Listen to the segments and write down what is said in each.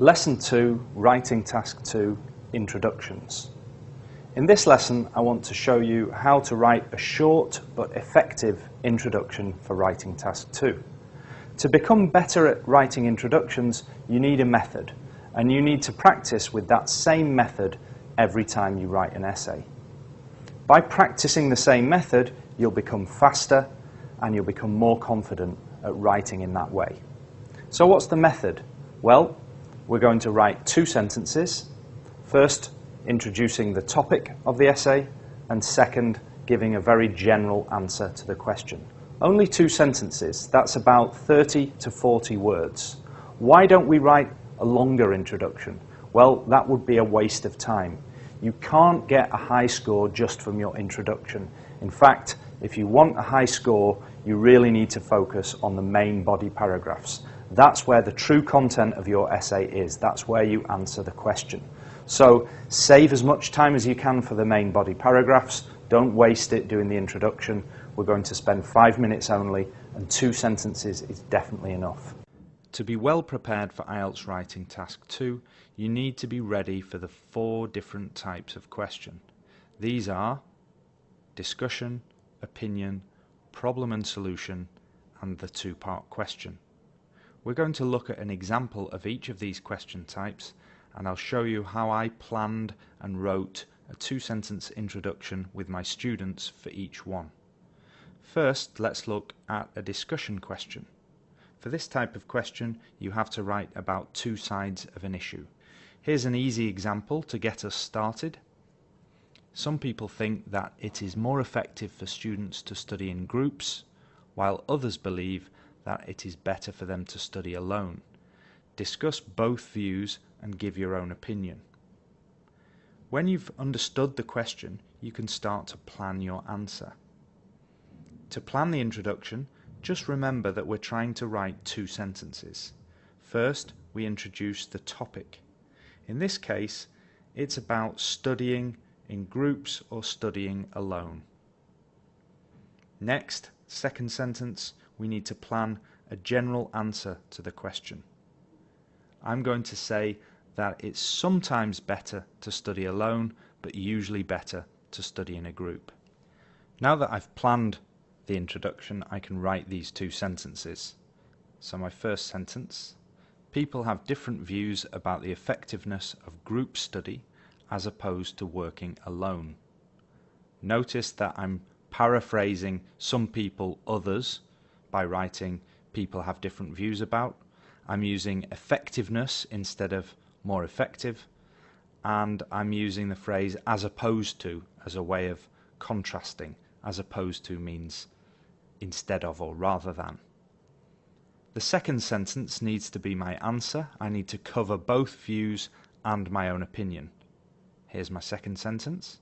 Lesson 2, Writing Task 2, Introductions. In this lesson, I want to show you how to write a short but effective introduction for Writing Task 2. To become better at writing introductions, you need a method, and you need to practice with that same method every time you write an essay. By practicing the same method, you'll become faster and you'll become more confident at writing in that way. So what's the method? Well, we're going to write 2 sentences. First, introducing the topic of the essay, and second, giving a very general answer to the question. Only 2 sentences, that's about 30 to 40 words. Why don't we write a longer introduction? Well, that would be a waste of time. You can't get a high score just from your introduction. In fact, if you want a high score, you really need to focus on the main body paragraphs. That's where the true content of your essay is. That's where you answer the question. So save as much time as you can for the main body paragraphs. Don't waste it doing the introduction. We're going to spend 5 minutes only, and 2 sentences is definitely enough. To be well prepared for IELTS Writing Task 2, you need to be ready for the 4 different types of question. These are discussion, opinion, problem and solution, and the 2-part question. We're going to look at an example of each of these question types, and I'll show you how I planned and wrote a 2-sentence introduction with my students for each one. First, let's look at a discussion question. For this type of question, you have to write about 2 sides of an issue. Here's an easy example to get us started. Some people think that it is more effective for students to study in groups, while others believe that it is better for them to study alone. Discuss both views and give your own opinion. When you've understood the question, you can start to plan your answer. To plan the introduction, just remember that we're trying to write 2 sentences. First, we introduce the topic. In this case, it's about studying in groups or studying alone. Next, second sentence, we need to plan a general answer to the question. I'm going to say that it's sometimes better to study alone, but usually better to study in a group. Now that I've planned the introduction, I can write these 2 sentences. So my first sentence: people have different views about the effectiveness of group study as opposed to working alone. Notice that I'm paraphrasing some people, others, by writing people have different views about. I'm using effectiveness instead of more effective, and I'm using the phrase as opposed to as a way of contrasting. As opposed to means instead of or rather than. The second sentence needs to be my answer. I need to cover both views and my own opinion. Here's my second sentence.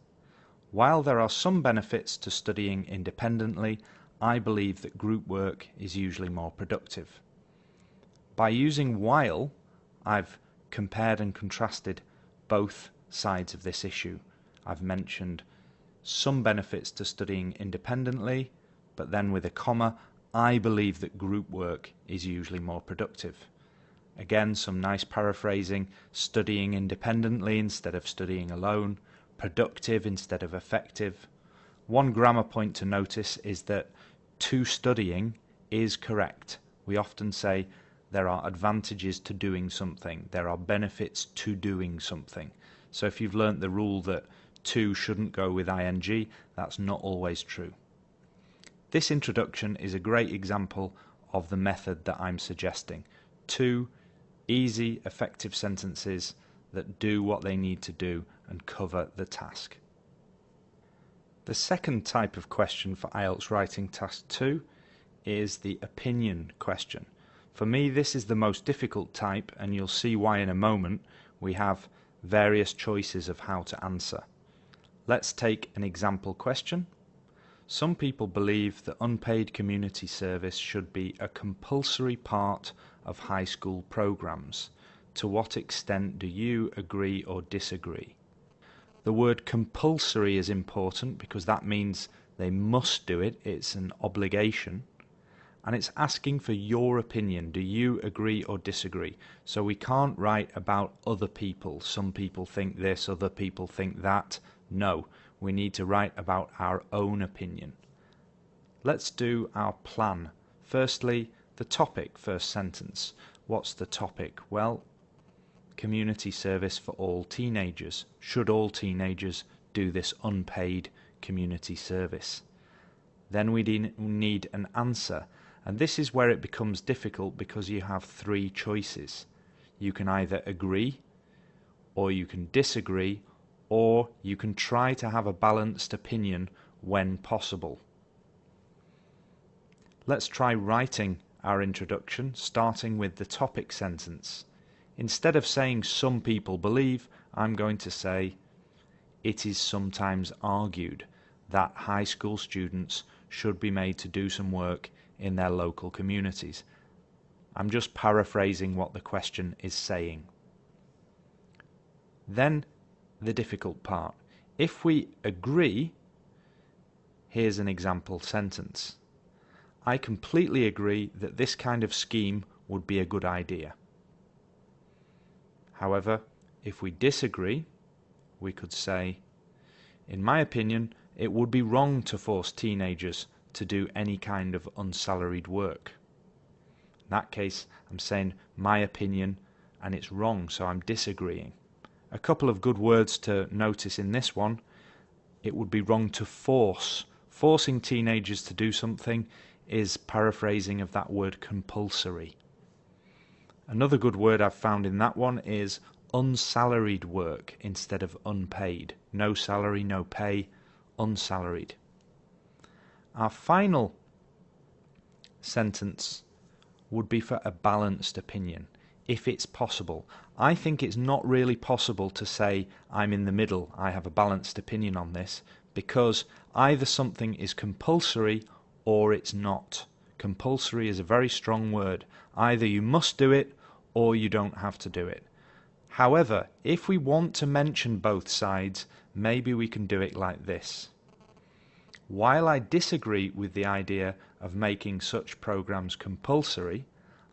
While there are some benefits to studying independently, I believe that group work is usually more productive. By using while, I've compared and contrasted both sides of this issue. I've mentioned some benefits to studying independently, but then with a comma, I believe that group work is usually more productive. Again, some nice paraphrasing: studying independently instead of studying alone, productive instead of effective. One grammar point to notice is that to studying is correct. We often say there are advantages to doing something, there are benefits to doing something. So if you've learnt the rule that to shouldn't go with ing, that's not always true. This introduction is a great example of the method that I'm suggesting. 2 easy, effective sentences that do what they need to do and cover the task. The second type of question for IELTS Writing Task 2 is the opinion question. For me, this is the most difficult type, and you'll see why in a moment. We have various choices of how to answer. Let's take an example question. Some people believe that unpaid community service should be a compulsory part of high school programs. To what extent do you agree or disagree? The word compulsory is important because that means they must do it, it's an obligation. and it's asking for your opinion. Do you agree or disagree? So we can't write about other people. Some people think this, other people think that. No, we need to write about our own opinion. Let's do our plan. Firstly, the topic, first sentence. What's the topic? Well, community service for all teenagers. Should all teenagers do this unpaid community service? Then we need an answer, and this is where it becomes difficult because you have three choices. You can either agree, or you can disagree, or you can try to have a balanced opinion when possible. Let's try writing our introduction, starting with the topic sentence. Instead of saying some people believe, I'm going to say it is sometimes argued that high school students should be made to do some work in their local communities. I'm just paraphrasing what the question is saying. Then the difficult part. If we agree, here's an example sentence. I completely agree that this kind of scheme would be a good idea. However, if we disagree, we could say, in my opinion, it would be wrong to force teenagers to do any kind of unsalaried work. In that case, I'm saying my opinion and it's wrong, so I'm disagreeing. A couple of good words to notice in this one. It would be wrong to force. Forcing teenagers to do something is paraphrasing of that word compulsory. Another good word I've found in that one is unsalaried work instead of unpaid. No salary, no pay, unsalaried. Our final sentence would be for a balanced opinion, if it's possible. I think it's not really possible to say I'm in the middle, I have a balanced opinion on this, because either something is compulsory or it's not. Compulsory is a very strong word. Either you must do it or you don't have to do it. However, if we want to mention both sides, maybe we can do it like this. While I disagree with the idea of making such programs compulsory,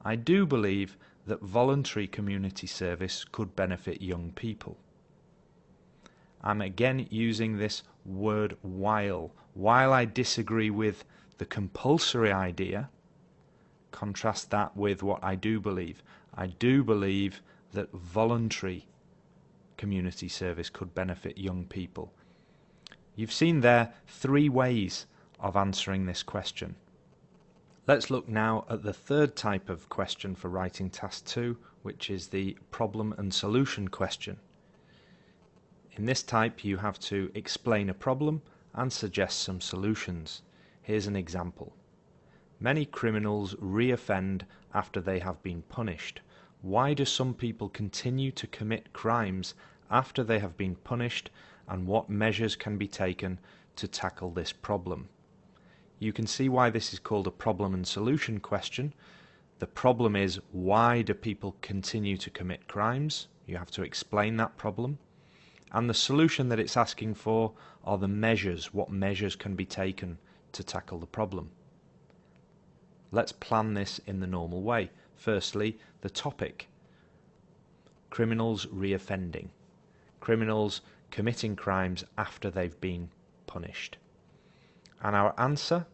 I do believe that voluntary community service could benefit young people. I'm again using this word while. While I disagree with the compulsory idea, contrast that with what I do believe. I do believe that voluntary community service could benefit young people. You've seen there three ways of answering this question. Let's look now at the third type of question for writing task 2, which is the problem and solution question. In this type you have to explain a problem and suggest some solutions. Here's an example. Many criminals re-offend after they have been punished. Why do some people continue to commit crimes after they have been punished, and what measures can be taken to tackle this problem? You can see why this is called a problem and solution question. The problem is, why do people continue to commit crimes? You have to explain that problem. And the solution that it's asking for are the measures. What measures can be taken to tackle the problem? Let's plan this in the normal way. Firstly, the topic. Criminals re-offending. Criminals committing crimes after they've been punished. And our answer,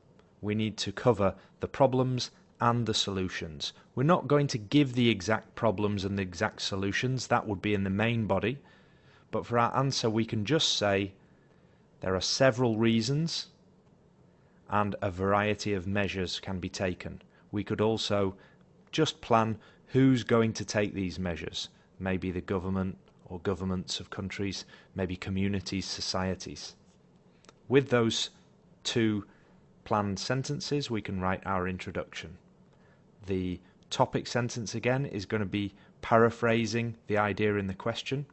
we need to cover the problems and the solutions. We're not going to give the exact problems and the exact solutions. That would be in the main body. But for our answer, we can just say there are several reasons and a variety of measures can be taken. We could also just plan who's going to take these measures. Maybe the government or governments of countries, maybe communities, societies. With those two planned sentences, we can write our introduction. The topic sentence again is going to be paraphrasing the idea in the question.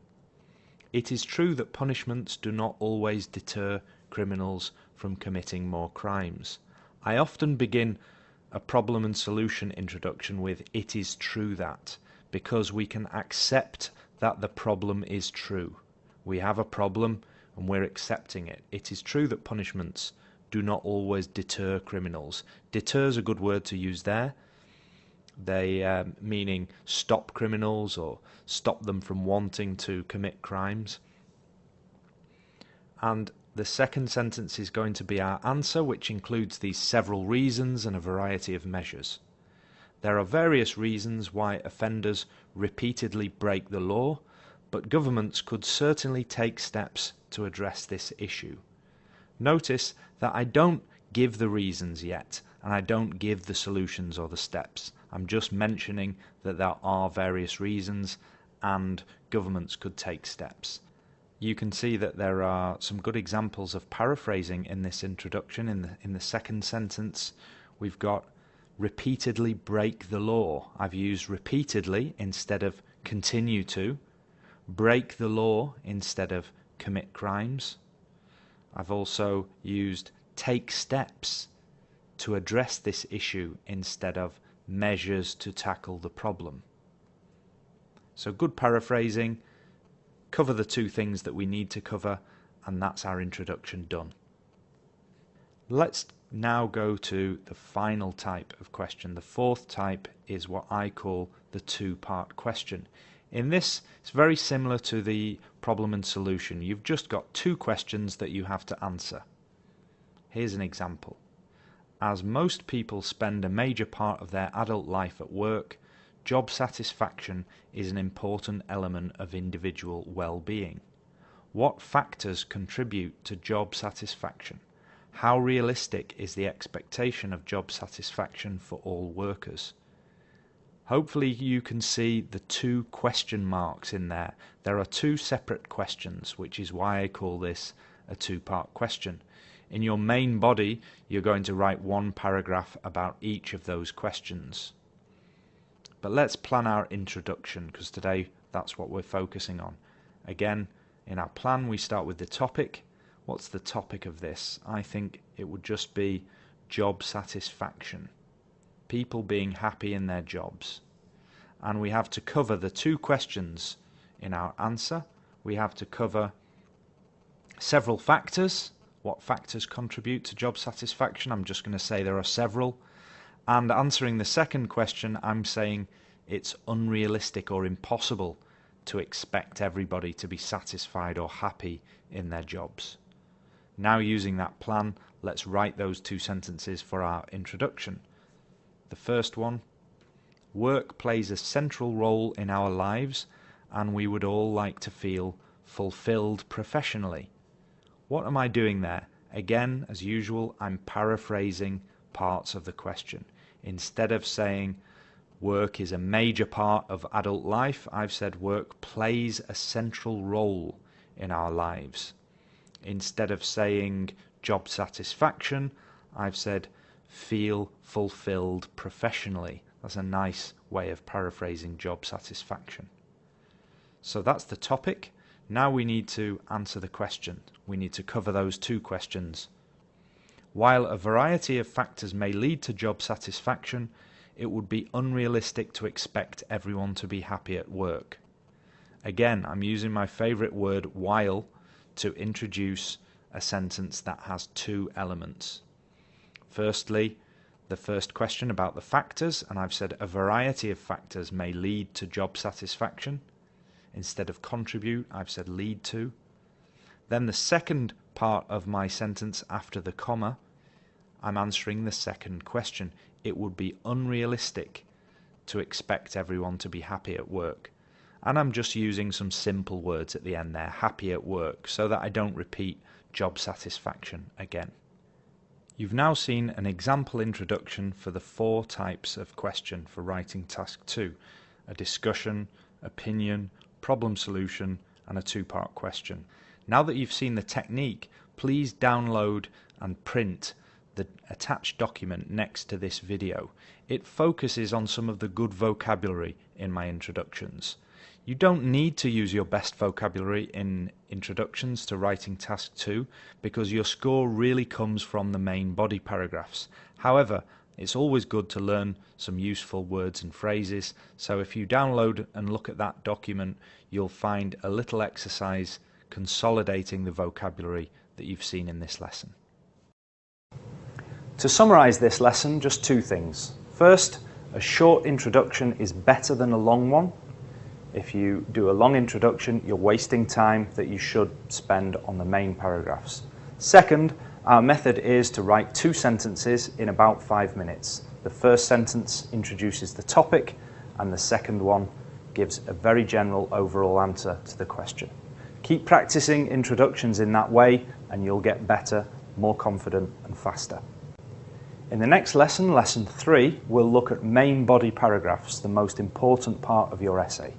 It is true that punishments do not always deter criminals from committing more crimes. I often begin a problem and solution introduction with "it is true that," because we can accept that the problem is true. We have a problem and we're accepting it. It is true that punishments do not always deter criminals. Deter is a good word to use there. They meaning stop criminals or stop them from wanting to commit crimes. And the second sentence is going to be our answer, which includes these several reasons and a variety of measures. There are various reasons why offenders repeatedly break the law, but governments could certainly take steps to address this issue. Notice that I don't give the reasons yet, and I don't give the solutions or the steps. I'm just mentioning that there are various reasons and governments could take steps. You can see that there are some good examples of paraphrasing in this introduction. In the second sentence, we've got repeatedly break the law. I've used repeatedly instead of continue to, break the law instead of commit crimes. I've also used take steps to address this issue instead of measures to tackle the problem. So good paraphrasing, cover the two things that we need to cover, and that's our introduction done. Let's now go to the final type of question. The fourth type is what I call the two-part question. In this, it's very similar to the problem and solution. You've just got two questions that you have to answer. Here's an example. As most people spend a major part of their adult life at work, job satisfaction is an important element of individual well-being. What factors contribute to job satisfaction? How realistic is the expectation of job satisfaction for all workers? Hopefully you can see the two question marks in there. There are two separate questions, which is why I call this a two-part question. In your main body, you're going to write one paragraph about each of those questions. But let's plan our introduction, because today that's what we're focusing on. Again, in our plan we start with the topic. What's the topic of this? I think it would just be job satisfaction. People being happy in their jobs. And we have to cover the two questions in our answer. We have to cover several factors. What factors contribute to job satisfaction? I'm just going to say there are several. And answering the second question, I'm saying it's unrealistic or impossible to expect everybody to be satisfied or happy in their jobs. Now, using that plan, let's write those two sentences for our introduction. The first one, work plays a central role in our lives and we would all like to feel fulfilled professionally. What am I doing there? Again, as usual, I'm paraphrasing parts of the question. Instead of saying work is a major part of adult life, I've said work plays a central role in our lives. Instead of saying job satisfaction, I've said feel fulfilled professionally. That's a nice way of paraphrasing job satisfaction. So that's the topic. Now we need to answer the question. We need to cover those two questions. While a variety of factors may lead to job satisfaction, it would be unrealistic to expect everyone to be happy at work. Again, I'm using my favorite word, while, to introduce a sentence that has two elements. Firstly, the first question about the factors, and I've said a variety of factors may lead to job satisfaction. Instead of contribute, I've said lead to. Then the second part of my sentence after the comma, I'm answering the second question. It would be unrealistic to expect everyone to be happy at work. And I'm just using some simple words at the end there, happy at work, so that I don't repeat job satisfaction again. You've now seen an example introduction for the four types of question for writing task 2, a discussion, opinion, problem solution, and a two-part question. Now that you've seen the technique, please download and print the attached document next to this video. It focuses on some of the good vocabulary in my introductions. You don't need to use your best vocabulary in introductions to writing task 2 because your score really comes from the main body paragraphs. However, it's always good to learn some useful words and phrases, so if you download and look at that document, you'll find a little exercise consolidating the vocabulary that you've seen in this lesson. To summarise this lesson, just two things. First, a short introduction is better than a long one. If you do a long introduction, you're wasting time that you should spend on the main paragraphs. Second, our method is to write 2 sentences in about 5 minutes. The first sentence introduces the topic, and the second one gives a very general overall answer to the question. Keep practicing introductions in that way, and you'll get better, more confident, and faster. In the next lesson, lesson 3, we'll look at main body paragraphs, the most important part of your essay.